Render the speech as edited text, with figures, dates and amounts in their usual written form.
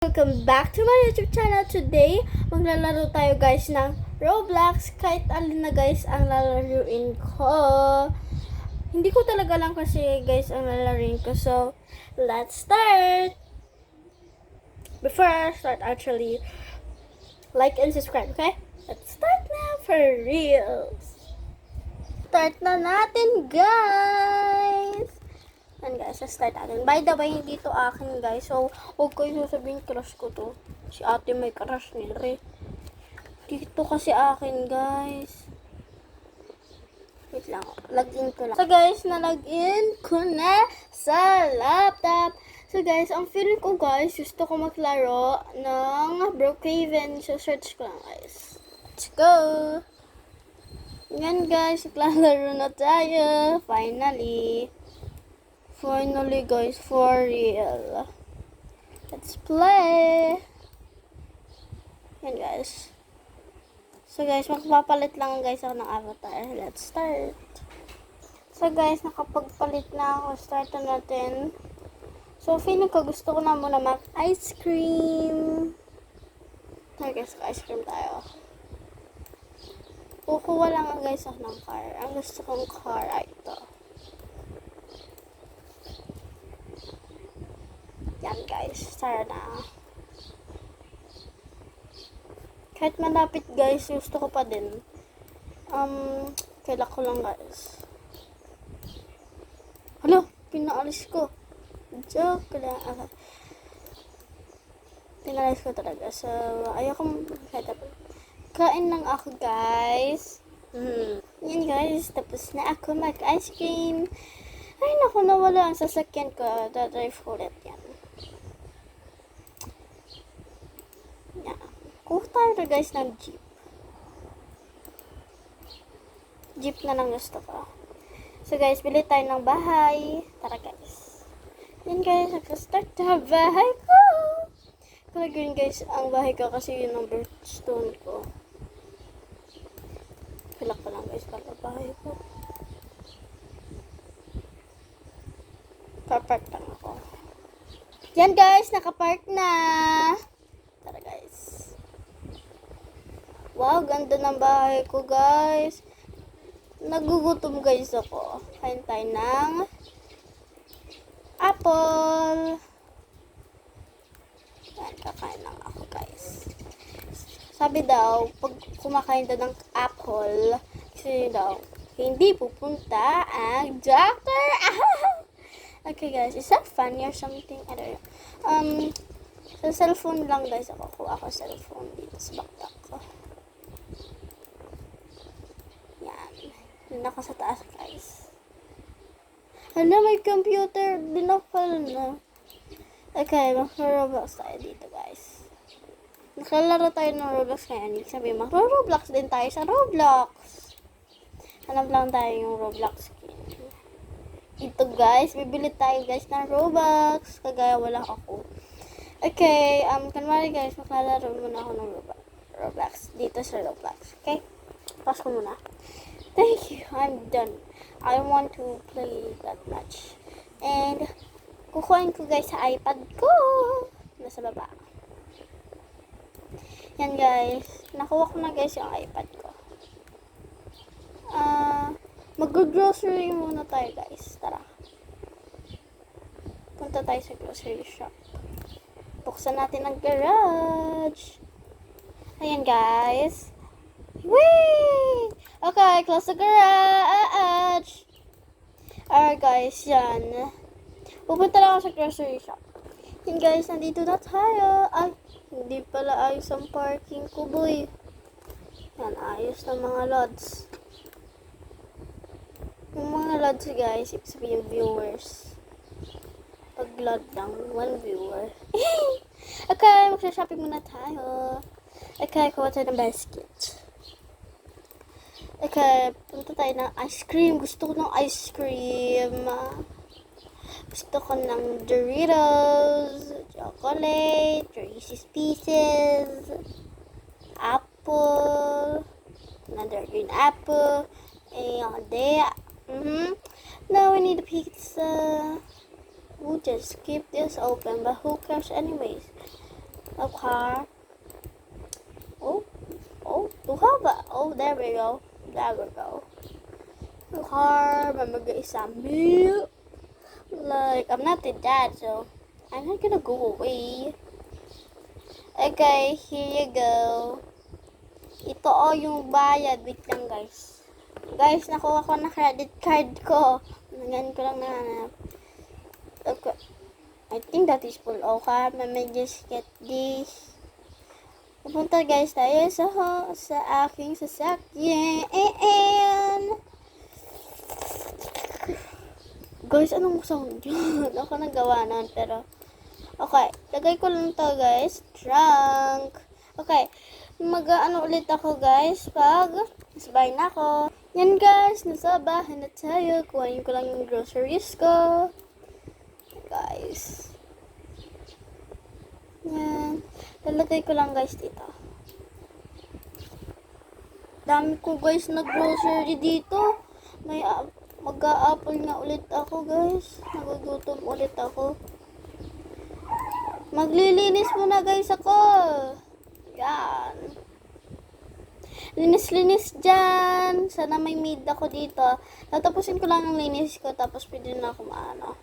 Welcome back to my YouTube channel. Today, maglalaro tayo guys ng Roblox. Kahit alin na guys ang lalaruin ko. Hindi ko talaga lang kasi guys ang lalaruin ko. So, let's start! Before I start actually, like and subscribe, okay? Let's start now for real. Start na natin guys! Yan guys, start natin. By the way, hindi to akin guys. So, huwag kayo sasabihin crush ko to. Si ate may crush ni Re. Dito kasi akin guys. Wait lang. Login ko lang. So guys, na-login ko na sa laptop. So guys, ang feeling ko guys, gusto ko maglaro ng Brookhaven. So search ko lang guys. Let's go! Yan guys, naglalaro na tayo. Finally guys, for real. Let's play. Yan guys. So guys, magpapalit lang guys ako ng avatar. Let's start. So guys, nakapagpalit na ako. Start na natin. So feeling ko gusto ko na muna mag ice cream. Tara guys, ice cream tayo. Kukuha lang guys ako ng car. Ang gusto kong car ay ito. Yan guys, tara na. Kahit malapit guys, gusto ko pa din. Kailan ko lang guys. Hala, pinaalis ko. Joke lang. Pinaalis ko talaga. So, ayoko kain lang ako guys. Yan guys, tapos na ako mag-ice cream. Ay naku, nawala ang sasakyan ko. Dadrive ko ulit yan. Kuha tayo guys ng jeep. Jeep na lang gusto ko. So guys, bili tayo ng bahay. Tara guys. Yan guys, nag-start na bahay ko. Kalagyan guys, ang bahay ko kasi yun ang birthstone ko. Pilak ko lang guys para bahay ko. Car-park lang ako. Yan guys, nakapark na. Tara guys. Wow, ganda ng bahay ko guys. Nagugutom guys ako. Kain tayo ng apple. Yan, kakain lang ako guys. Sabi daw, pag kumakain daw ng apple, kasi daw, hindi pupunta ang doctor. Okay guys, is that funny or something? I don't know. Sa cellphone lang guys ako. Kuha ako cellphone dito sa backpack ko. Yan ako sa taas guys. Hala, may computer din ako na. Okay, mag-Roblox tayo dito guys. Nakalaro tayo ng Roblox ngayon. Sabi, mag-Roblox din tayo sa Roblox. Hanap lang tayo yung Roblox skin. Ito guys, bibili tayo guys ng Robux. Kagaya wala ako. Okay, kanwari guys, maglalaro muna ako ng Roblox dito sa Roblox. Okay? Pause ko muna. Thank you, I'm done. I want to play that much. And, kukuhain ko guys sa iPad ko. Nasa baba. Yan guys. Nakuha ko na guys yung iPad ko. Mag-grocery muna tayo guys. Tara. Punta tayo sa grocery shop. Buksan natin ang garage. Ayan guys. Whee! Okay, close the garage. Alright guys, yan. Pupunta lang ako sa grocery shop. Yan guys, nandito na tayo. Ay, hindi pala ayos ang parking ko, boy. Yan, ayos ng mga lods. Yung mga lods guys, ibig sabihin viewers. Pag load lang, 1 viewer. Okay, magsha-shopping muna tayo. Okay, kuha tayo ng basket. Okay, punta tayo ng ice cream. Gusto ko ng ice cream. Gusto ko ng Doritos, chocolate, Reese's Pieces, apple, another green apple, and now we need a pizza. We'll just keep this open, but who cares anyways? car. Oh, tuha ba? Oh, there we go. There we go. Car, mamag-isa milk. Like, I'm not the dad, so I'm not gonna go away. Okay, here you go. Ito yung bayad. Wait lang, guys. Guys, nakuha ko na credit card ko. Ngayon ko lang nahanap. Okay. I think that is full. Okay, let me just get this. Pupunta guys tayo sa aking sasakyan. Guys, anong sound yun? Ako nagawa nun, pero okay, lagay ko lang to guys. Trunk. Okay, mag-ano ulit ako guys pag nasabay na ako. Yan guys, nasa bahay na tayo. Kuhain ko lang yung groceries ko. Guys. Yan. Lalagay ko lang guys dito. Dami ko guys na grocery dito. May mag-a-apple nga ulit ako guys. Nagugutom ulit ako. Maglilinis muna guys ako. Yan. Linis-linis dyan. Sana may maid ako dito. Tatapusin ko lang ang linis ko. Tapos pwede na ako maano.